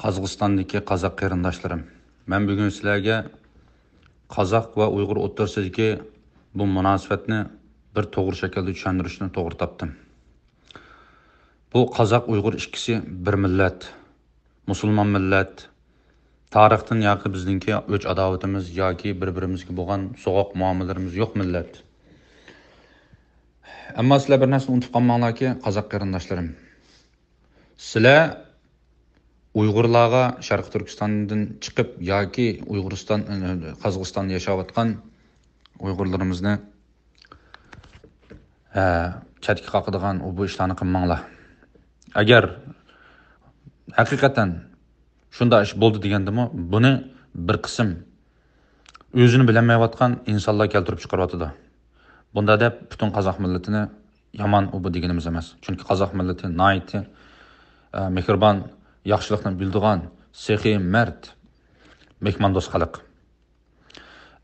Qozog'istondagi qozoq qarindoshlarim, men bugun sizlarga qozoq va uyg'ur o'rtasidagi bu munosabatni bir to'g'ri shaklda tushuntirishni to'g'ri topdim. Bu qozoq uyg'ur ikkisi bir millat, musulmon millat. Tarixdan yoki bizningki o'ch adovatimiz yoki bir-birimizga bo'lgan so'goq muomalarimiz yo'q millat. Ammo sizlar bir narsani unutib qolmanglarki, qozoq qarindoshlarim. Sizlar Uyg'urlarga Sharq Turkistondan chiqib yoki Uyg'uriston, Qozog'istonda yashayotgan Uyg'urlarimizni chatga qoqadigan bu ishlarni qilmanglar. Agar haqiqatan shunday ish bo'ldi degandimi, buni bir qism o'zini bilmayotgan insonlar keltirib chiqaryotdi. Bunda deb butun qozoq millatini yomon bu deganimiz emas. Chunki qozoq millati nihoyatda mehribon, yaxshilikni bildigan, sehiy, mard, mehmondo'st xalq.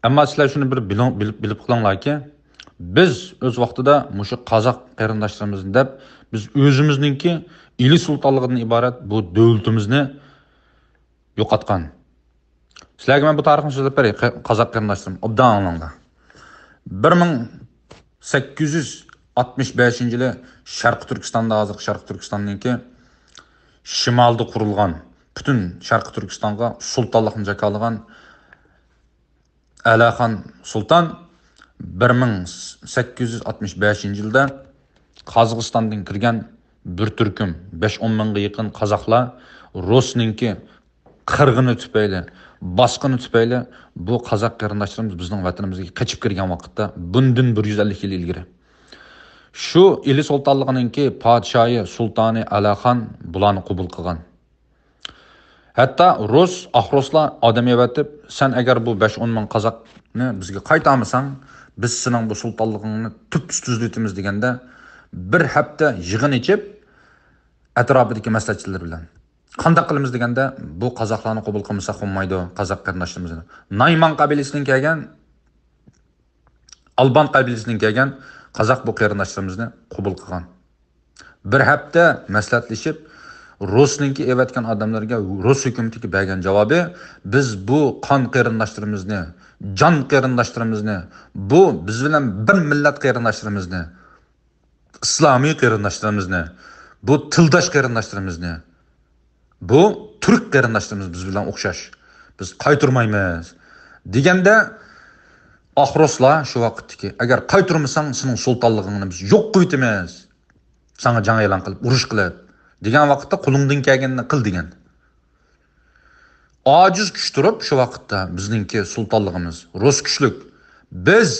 Ammo sizlar shuni bir bilib qolinglarki, biz o'z vaqtida mushu qozoq qarindoshlarimizni deb biz o'zimizningki ili sultonligidan iborat bu davlatimizni yo'qotgan. Sizlarga men bu tarixni so'zlab beray, qozoq qarindoshlarim, obdan anglanglar. 1865-yili Sharq Turkistonda, hozir Sharq Turkistonningki shimolda qurilgan, butun Sharq Turkistonga sultonlikni jakalagan Alaxon Sultan 1865-yilda Qozog'istondan kirgan bir turkum 5-10 mingga yaqin qozoqlar Rusninki qirg'ini tufayli, bosqini tufayli bu qozoq qarindoshlarimiz bizning vatanimizga qochib kirgan vaqtda bundan 150 yil ilgari. Shu ili sultonligininki podshoyi sultoni Alaxon bularni qabul qilgan. Hatta Rus Ahroslar odam evatib, sen agar bu 5-10 ming qozoqni bizga qaytarmasang, biz sening bu sultonligingni tuzlaymiz deganda bir hafta yig'in ichib atrofidagi maslahatchilar bilan qanday qilamiz deganda bu qozoqlarni qabul qilmasa bo'lmaydi, qozoq qarindoshlarimizni. Nayman qabilasidan kelgan, Alban qabilasidan kelgan qozoq bu qarindoshlarimizni qabul qilgan. Bir hafta maslahatlashib Rusninki evatgan odamlarga Rus hukumatiga bergan javobi, biz bu qon qarindoshlarimizni, jon qarindoshlarimizni, bu biz bilan bir millat qarindoshlarimizni, islomiy qarindoshlarimizni, bu tildosh qarindoshlarimizni, bu turk qarindoshlarimiz biz bilan o'xshash. Biz qaytarmaymiz deganda Ahroslar shu vaqtdagi agar qaytarmasang sening sultonligingni biz yo'q qo'yamiz. Sana jang e'lon qilib, urush qilib degan vaqtda qo'lingdan kelganini qil degan. Ojiz kuch turib shu vaqtda bizningki sultonligimiz Rus kuchlik. Biz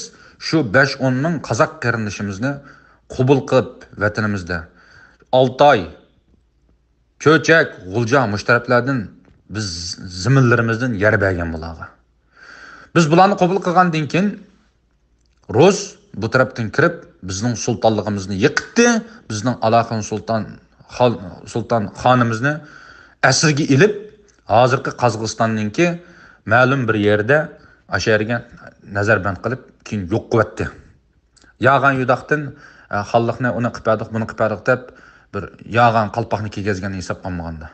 shu 5-10 ming qozoq qarindoshimizni qabul qilib vatanimizda Oltoy, Ko'chak, G'ulja mushtaraflardan biz ziminlarimizdan yer bergan bularga. Biz bularni qabul qilgandan keyin Rus bu tarafdan kirib bizning sultonligimizni yiqitdi, bizning Alaxon Sultan xonimizni asirga ilib, hozirgi Qozog'istonningki ma'lum bir yerda asharga nazarband qilib, keyin yo'q qilibdi. Yağan yudaqdan xalqni uni qilpadik, buni qilpadik deb bir yağan qalpoqni kiygizgan hisob qilmaganda.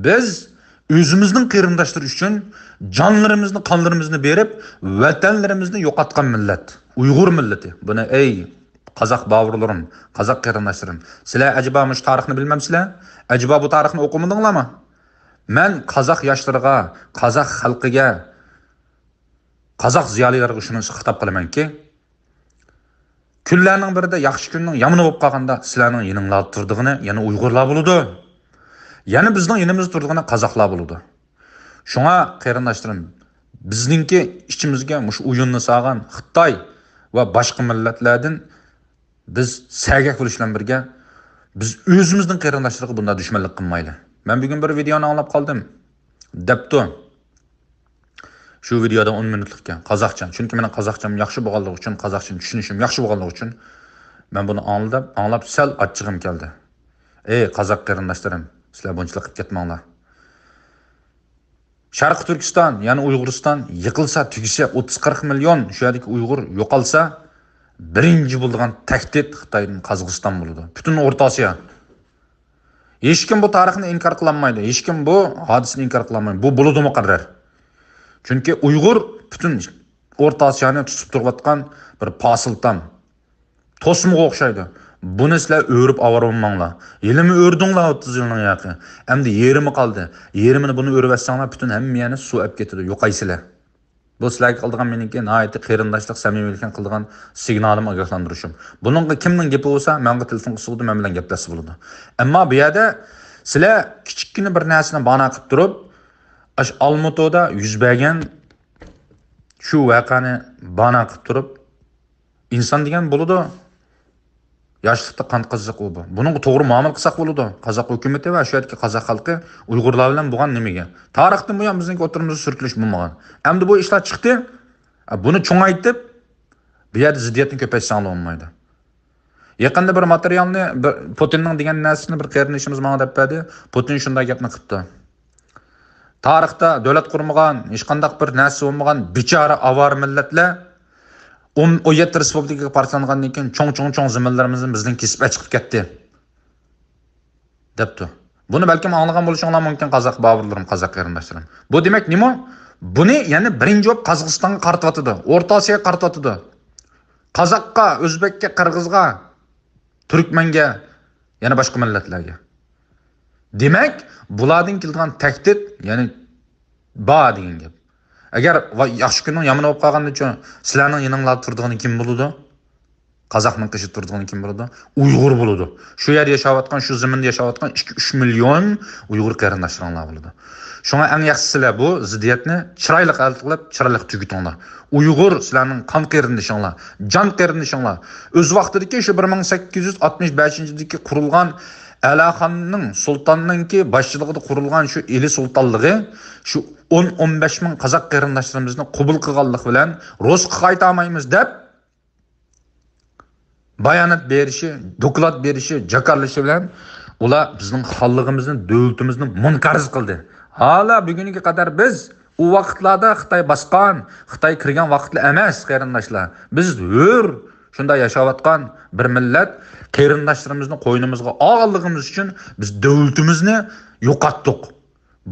Biz o'zimizning qarindoshlari uchun jonlarimizni, qonlarimizni berib, vatanlarimizni yo'qotgan millat, Uyg'ur millati. Buni ey qozoq bavrularim, qozoq qarindoshlarim, sizlar acaba mush tarixni bilmamsizlar? Acaba bu tarixni o'qimadinglarmi? Men qozoq yoshlariga, qozoq xalqiga, qozoq ziyolilarga shuni xitob qilamanki, kunlarning birida yaxshi kunning yomoni bo'lib qolganda sizlarning yoninglarda turdig'ini yana Uyg'urlar bo'ladi. Yana bizning yonimizda turdig'ini qozoqlar bo'ladi. Shunga qarindoshlarim, bizningki ichimizga mush o'yinni sog'an Xitoy va boshqa millatlardan biz sagak bo'lish bilan birga biz o'zimizning qarindoshlariga bunday dushmanlik qilmaylik. Men bugun bir videoni anglab qoldim. Debto. Shu videoda 10 minutlikka qozoqcha. Chunki men qozoqcham yaxshi bo'lganligi uchun, qozoqchani tushunishim yaxshi bo'lganligi uchun men buni anglab sal achchig'im keldi. Ey qozoq qarindoshlarim, sizlar bunchalik qilib ketmanglar. Sharq Turkiston, ya'ni Uyg'uriston yiqilsa, tugisa 30-40 million shu yerdagi Uyg'ur yo'qolsa, birinchi bo'lgan tahdid Xitoyning Qozog'iston bo'ladi. Butun O'rta Osiyo. Hech kim bu tarixni inkor qilolmaydi. Hech kim bu hodisani inkor qilolmaydi. Bu bo'ludi muqarrar. Chunki Uyg'ur butun O'rta Osiyoni tutib turayotgan bir posiltam, to'smiga o'xshaydi. Buni sizlar o'rib avarolmanglar. Yilimi o'rdinglar 30 yilning yaqin. Endi yerimi qoldi. Yerimini buni o'rib atsanglar butun hammani suv olib ketadi. Yo'qaysizlar. Bu sizlarga qildigan meniki nihoyatda qarindoshlik, samimiylikdan qildigan signalim ogohlantirishim. Buningga kimning gapi bo'lsa, menga telefon qilsa, men bilan gaplashsa bo'ladi. Ammo bu yerda sizlar kichikgina bir narsani bana qilib turib, Almutoda yuz bergan shu voqeani bana qilib turib, inson degan bo'ladi. Yoshlikda qand qiziq u bu. Buningga to'g'ri muomala qilsak bo'ladi. Qozoq hukumatı va shu yerdagi qozoq xalqi Uyg'urlar bilan bo'lgan nimaga? Tarixdan bu ham bizning o'tirimizda surkilish bo'lmagan. Endi bu ishlar chiqdi. Buni cho'ngaytib, bu yerda ziddiyatni ko'paytsa olmaydi. Yaqinda bir materialni Putinning degan narsasini bir qarindoshimiz menga deb berdi. Putin shunday gapni qildi. Tarixda davlat qurmagan, hech qanday bir narsa bo'lmagan bechora avar millatlar 17 respublikaga parçalangandan keyin cho'ng zaminlarimizni bizning kesib chiqib ketdi. Debdi. Buni balkim anglagan bo'lishinglar mumkin qozoq boburlarim, qozoq qarindoshlarim. Bu demak nima? Buni yana birinchi bo'lib Qozog'istonga qartatydi, O'rta Osiyoga qartatydi. Qozoqqa, o'zbekka, qirg'izga, turkmanga, yana boshqa millatlarga. Demak, bulardan kelgan tahdid, ya'ni ba degan gap. Agar yaxshi kunning yomon bo'lib qolganda uchun sizlarning yaninglarda turdigani kim bo'ladi? Qozoqning qishi turdigani kim bo'ladi? Uyg'ur bo'ladi. Shu yerda yashayotgan, shu zaminda yashayotgan 2-3 million Uyg'ur qarindoshlaringlar bo'ladi. Shunga eng yaxshisi bu ziddiyatni chiroyli qilib, chiroyli tugitinglar. Uyg'ur sizlarning qon qarindoshlaringlar, jon qarindoshlaringlar. O'z vaqtidagi shu 1865-yilda qurilgan Alaxonning sultonninki boshchiligida qurilgan shu Eli sultonligi shu 10-15 ming qozoq qarindoshlarimizni qabul qilganlik bilan Rusga qaytarmaymiz deb bayonot berishi, doklad berishi, jakarlashi bilan ular bizning xalqimizni, davlatimizni munqariz qildi. Hala bugunga qadar biz u vaqtlarda Xitoy bosgan, Xitoy kirgan vaqtlar emas qarindoshlar. Biz shunda yashayotgan bir millat qarindoshlarimizni qo'ynimizga olganligimiz uchun biz davlatimizni yo'qotdik.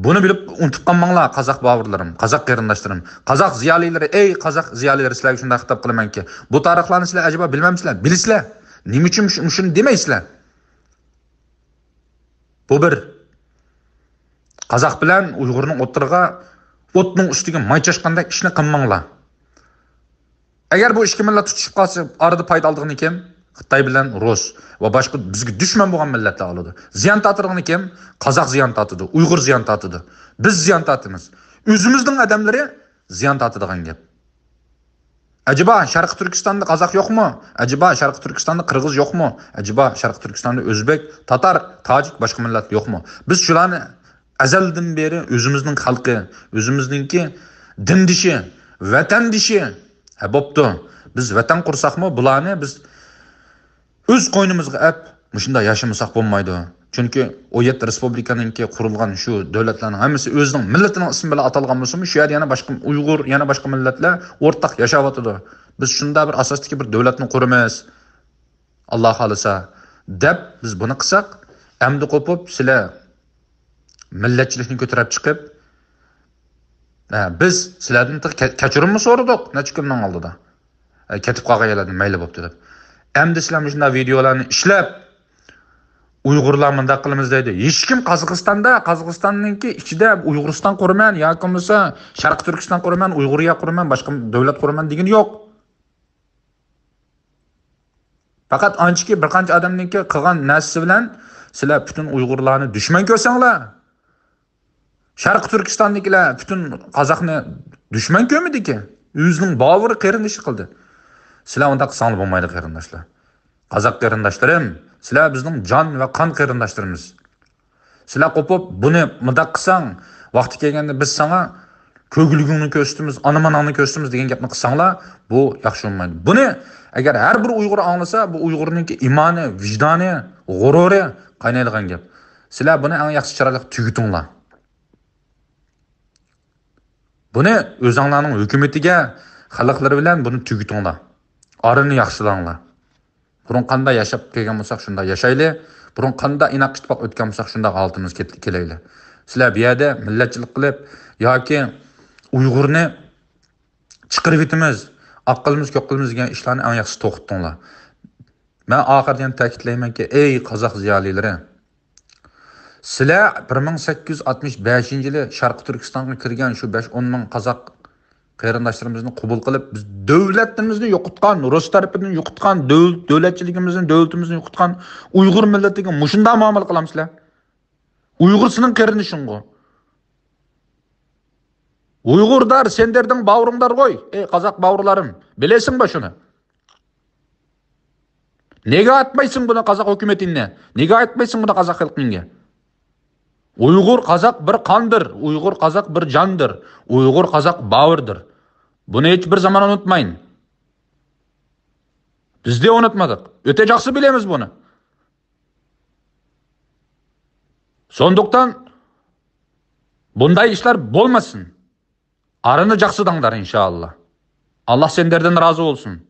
Buni bilib unutib qolmanglar qozoq boburlarim, qozoq qarindoshlarim, qozoq ziyolilari, ey qozoq ziyolilari sizlarga shunday xitob qilamanki, bu tarixlarni sizlar ajaba bilmamsizlar? Bilisizlar. Nima uchun shuni demaysizlar? Bu bir qozoq bilan Uyg'urning o'tirig'a o'tning ustiga maychashqanda ishni qilmanglar. Agar bu ikki millat tutishib qolsa, arada foyda oldig'ini kim? Xitoy bilan Rus va boshqa bizga dushman bo'lgan millatlar oladi. Ziyon tortdig'ini kim? Qozoq ziyon tortadi, Uyg'ur ziyon tortadi. Biz ziyon tortamiz. O'zimizning odamlari ziyon tortadigan gap. Acaba Sharq Turkistonda qozoq yo'qmi? Acaba Sharq Turkistonda qirg'iz yo'qmi? Acaba Sharq Turkistonda o'zbek, tatar, tojik boshqa millat yo'qmi? Biz shularni azaldan beri o'zimizning xalqi, o'zimizningki dindishi, vatandishi bo'pti. Biz vatan qursaqmi, bularni biz o'z qo'ynimizga ap, shunda yashamasak bo'lmaydi. Chunki 17 respublikaninki qurilgan shu davlatlarning hammasi o'zining millatining ismi bilan atalgan bo'lsa, shu yerda yana boshqa Uyg'ur, yana boshqa millatlar o'rtaq yashayotdi. Biz shunda bir asosdagi bir davlatni quramiz. Alloh xolisa deb biz buni qilsak, endi qo'pib sizlar millatchilikni ko'tarib chiqib, biz sizlardan kechirimni so'radik necha kundan oldida. Ketib qolganlardan mayli bo'pti deb. Endi sizlar shunday videolarni ishlab Uyg'urlar mundaq qilamiz deydi. Hech kim Qozog'istonningki ichida Uyg'uriston quraman yoki bo'lmasa Sharq Turkiston quraman, Uyg'uriya quraman, boshqa davlat quraman degan yo'q. Faqat anchiki bir qancha odamningki qilgan narsasi bilan sizlar butun Uyg'urlarni dushman ko'rsanglar, Sharq Turkistondagilar butun qozoqni dushman ko'midiki, o'zining bovuri qarindoshi qildi. Sizlar unda qilsangiz bo'lmaydi qarindoshlar. Qozoq qarindoshlarim, sizlar bizning jon va qon qarindoshlarimiz. Sizlar qo'pib buni mudaq qilsang, vaqti kelganda biz sana ko'gligingni ko'stimiz, anamanangni ko'stimiz degan gapni qilsanglar, bu yaxshi bo'lmaydi. Buni agar har bir Uyg'ur anglasa, bu Uyg'urning imoni, vijdoni, g'ururi qaynaydigan gap. Sizlar buni eng yaxshi chiroyli tugitinglar. Buni o'zinglarning hukumatiga, xalqlari bilan buni tugitinglar. Arini yaxshilanglar. Burun qanday yashab kelgan bo'lsak, shunday yashayli. Burun qanda inaq ittifoq o'tgan bo'lsak, shunda g'altimiz kelayli. Sizlar bu yerda millatchilik qilib yoki Uyg'urni chiqirib etimiz, aqlimiz, ko'qimiz degan ishlarni eng yaxshi to'xtatdinglar. Men oxirdan ta'kidlaymanki, ey qozoq ziyolilari, sizlar 1865-yili Sharq Turkistonga kirgan shu 5-10 ming qozoq qarindoshlarimizni qabul qilib, biz davlatimizni yo'qotgan, Rus tarafidan yo'qotgan, davlatchiligimizni, davlatimizni yo'qotgan Uyg'ur millatiga mushunda muomala qilamizlar. Uyg'ursining qarindishingga. Uyg'urdar, senderдің bağrыңдар qo'y. Ey qozoq bağrlarim, bilesinmi shuni? Nega aytmaysan buni qozoq hukumatingga? Nega aytmaysan buni qozoq xalqingga? Uyg'ur qozoq bir qondir, Uyg'ur qozoq bir jondir, Uyg'ur qozoq bağırdır. Buni hech bir zaman unutmayın. Biz de unutmadık. Öte жақсы bilemiz bunu. Sonduktan bunday işler bolmasın. Arını жақсы dаңдар inşallah. Allah senlerden razı olsun.